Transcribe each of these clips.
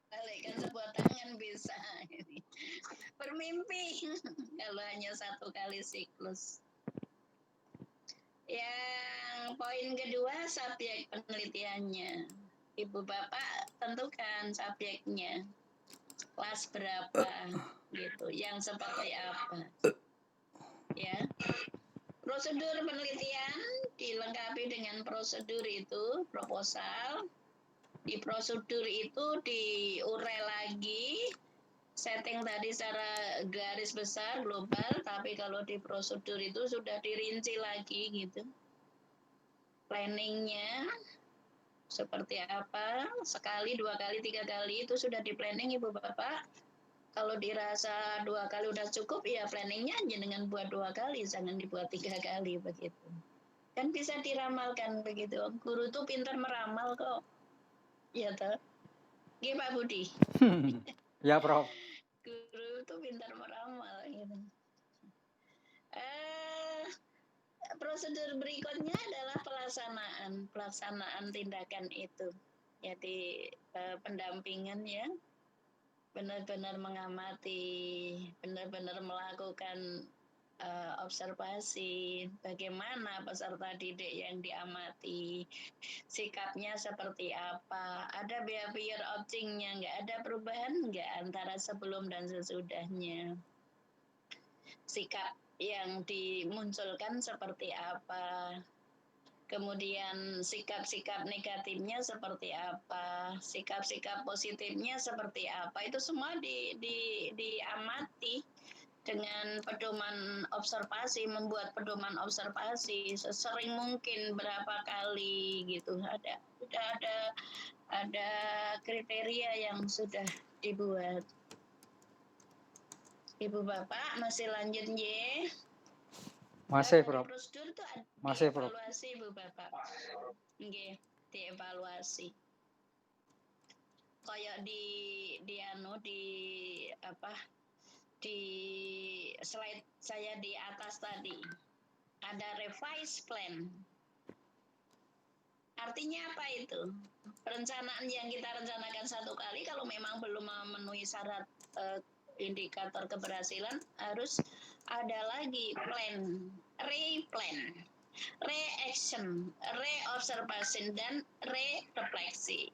Balikkan sebuah tangan bisa. Bermimpi kalau hanya 1 kali siklus. Yang poin kedua, subjek penelitiannya. Ibu bapak tentukan subjeknya, kelas berapa gitu, yang seperti apa. Ya, prosedur penelitian dilengkapi dengan prosedur itu, proposal. Di prosedur itu diurai lagi, setting tadi secara garis besar global, tapi kalau di prosedur itu sudah dirinci lagi gitu. Planningnya seperti apa, sekali, 2 kali, 3 kali itu sudah di planning Ibu Bapak. Kalau dirasa 2 kali udah cukup, ya planningnya aja dengan buat 2 kali, jangan dibuat 3 kali begitu. Kan bisa diramalkan begitu. Guru tuh pintar meramal kok. Ya toh. Gih Pak Budi. Ya, Prof. Guru tuh pintar meramal gitu. Prosedur berikutnya adalah pelaksanaan tindakan itu. Jadi pendampingan ya, benar-benar mengamati, benar-benar melakukan observasi bagaimana peserta didik yang diamati, sikapnya seperti apa, ada behavior opting-nya, nggak ada perubahan nggak antara sebelum dan sesudahnya, sikap yang dimunculkan seperti apa, kemudian sikap-sikap negatifnya seperti apa, sikap-sikap positifnya seperti apa, itu semua diamati dengan pedoman observasi, membuat pedoman observasi sesering mungkin berapa kali gitu. Ada kriteria yang sudah dibuat. Ibu Bapak masih lanjut ya? Masih, Prof. Prosedur itu ada Masih, Prof. dievaluasi Ibu Bapak. Nggih, dievaluasi. Kayak di slide saya di atas tadi ada revise plan. Artinya apa itu? Perencanaan yang kita rencanakan 1 kali kalau memang belum memenuhi syarat indikator keberhasilan, harus ada lagi plan, re-plan, re-action, re-observation, dan re-refleksi.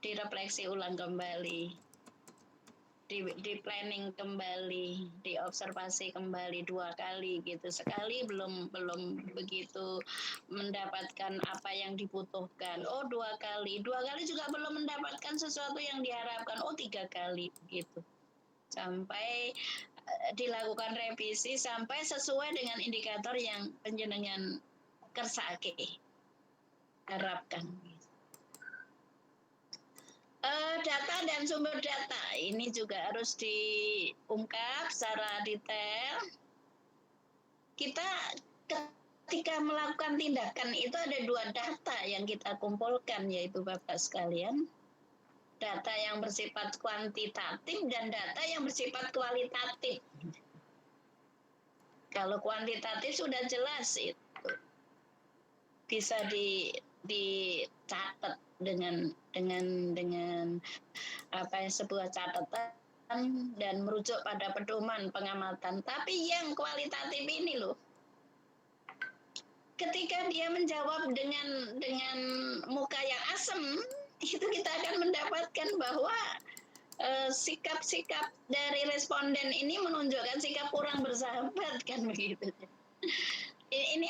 Direfleksi ulang kembali, di planning kembali, diobservasi kembali 2 kali gitu. Sekali belum begitu mendapatkan apa yang dibutuhkan. Oh 2 kali, 2 kali juga belum mendapatkan sesuatu yang diharapkan. Oh 3 kali gitu. Sampai dilakukan revisi sampai sesuai dengan indikator yang panjenengan kersake harapkan. Data dan sumber data ini juga harus diungkap secara detail. Kita ketika melakukan tindakan itu ada 2 data yang kita kumpulkan, yaitu Bapak sekalian. Data yang bersifat kuantitatif dan data yang bersifat kualitatif. Kalau kuantitatif sudah jelas itu bisa dicatat dengan sebuah catatan dan merujuk pada pedoman pengamatan. Tapi yang kualitatif ini loh, ketika dia menjawab dengan muka yang asem, itu kita akan mendapatkan bahwa sikap-sikap dari responden ini menunjukkan sikap kurang bersahabat kan begitu. Ini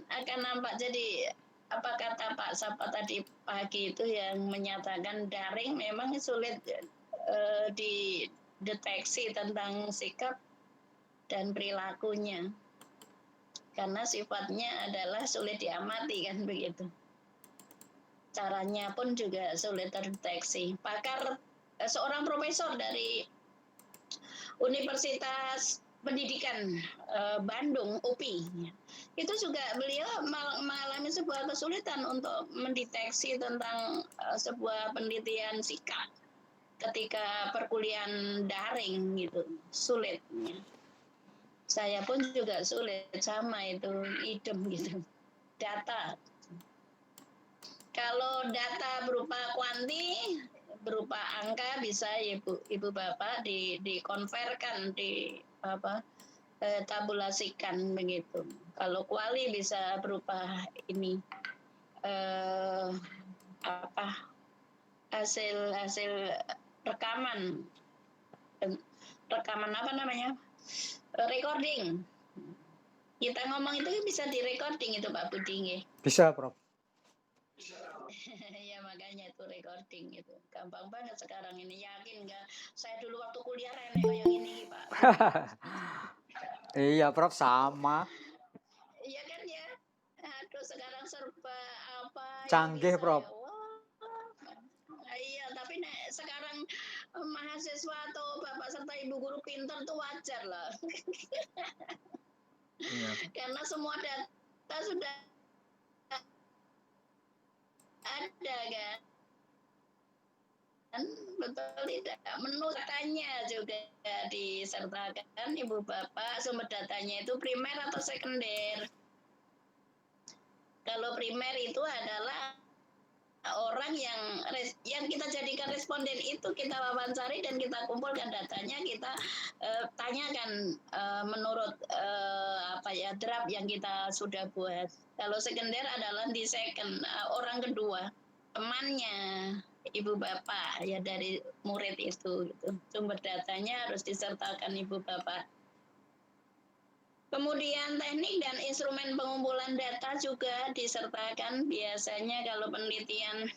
akan nampak. Jadi apa kata Pak Sapa tadi pagi itu yang menyatakan daring memang sulit dideteksi tentang sikap dan perilakunya karena sifatnya adalah sulit diamati kan begitu. Caranya pun juga sulit terdeteksi. Pakar seorang profesor dari Universitas Pendidikan Bandung UPI itu juga beliau mengalami sebuah kesulitan untuk mendeteksi tentang sebuah penelitian sikap ketika perkuliahan daring gitu, sulitnya. Saya pun juga sulit, sama itu idem gitu. Data, kalau data berupa angka bisa ibu bapak dikonverkan tabulasikan begitu. Kalau kuali bisa berupa ini apa hasil rekaman apa namanya recording. Kita ngomong itu bisa direcording itu Pak Budi. Bisa, Prof. Ya makanya itu recording itu gampang banget sekarang ini, yakin nggak? Saya dulu waktu kuliah renek kayak gini Pak. Iya, Prof, sama. Iya kan ya. Aduh sekarang serba apa Canggih, yang bisa Prof. ya. Wah. Iya, tapi sekarang mahasiswa atau bapak serta ibu guru pintar tuh wajar lah. Iya. Karena semua data sudah ada kan, betul tidak? Menu datanya juga disertakan ibu bapak, sumber datanya itu primer atau sekunder. Kalau primer itu adalah orang yang kita jadikan responden itu kita wawancari dan kita kumpulkan datanya, kita tanyakan menurut draft yang kita sudah buat. Kalau sekunder adalah di second, orang kedua, temannya ibu bapak ya dari murid itu gitu. Sumber datanya harus disertakan ibu bapak. Kemudian teknik dan instrumen pengumpulan data juga disertakan. Biasanya kalau penelitian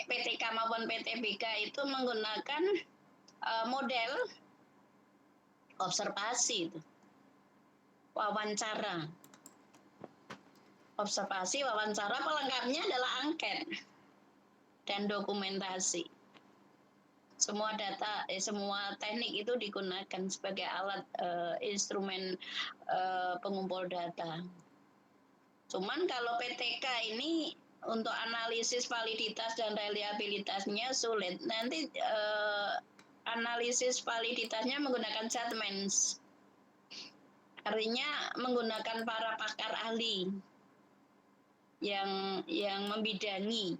PTK maupun PTBK itu menggunakan model observasi, wawancara, pelengkapnya adalah angket dan dokumentasi. Semua data, semua teknik itu digunakan sebagai alat instrumen pengumpul data. Cuman kalau PTK ini untuk analisis validitas dan reliabilitasnya sulit. Nanti analisis validitasnya menggunakan judgments. Artinya menggunakan para pakar ahli yang membidangi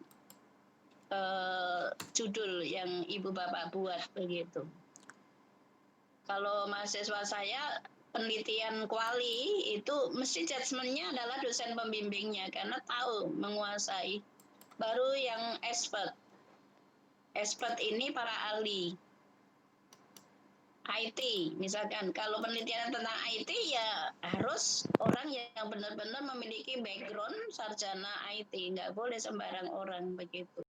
judul yang ibu bapak buat begitu. Kalau mahasiswa saya penelitian kuali itu mesti judgementnya adalah dosen pembimbingnya karena tahu menguasai. Baru yang expert ini para ahli IT misalkan. Kalau penelitian tentang IT ya harus orang yang benar-benar memiliki background sarjana IT, nggak boleh sembarang orang begitu.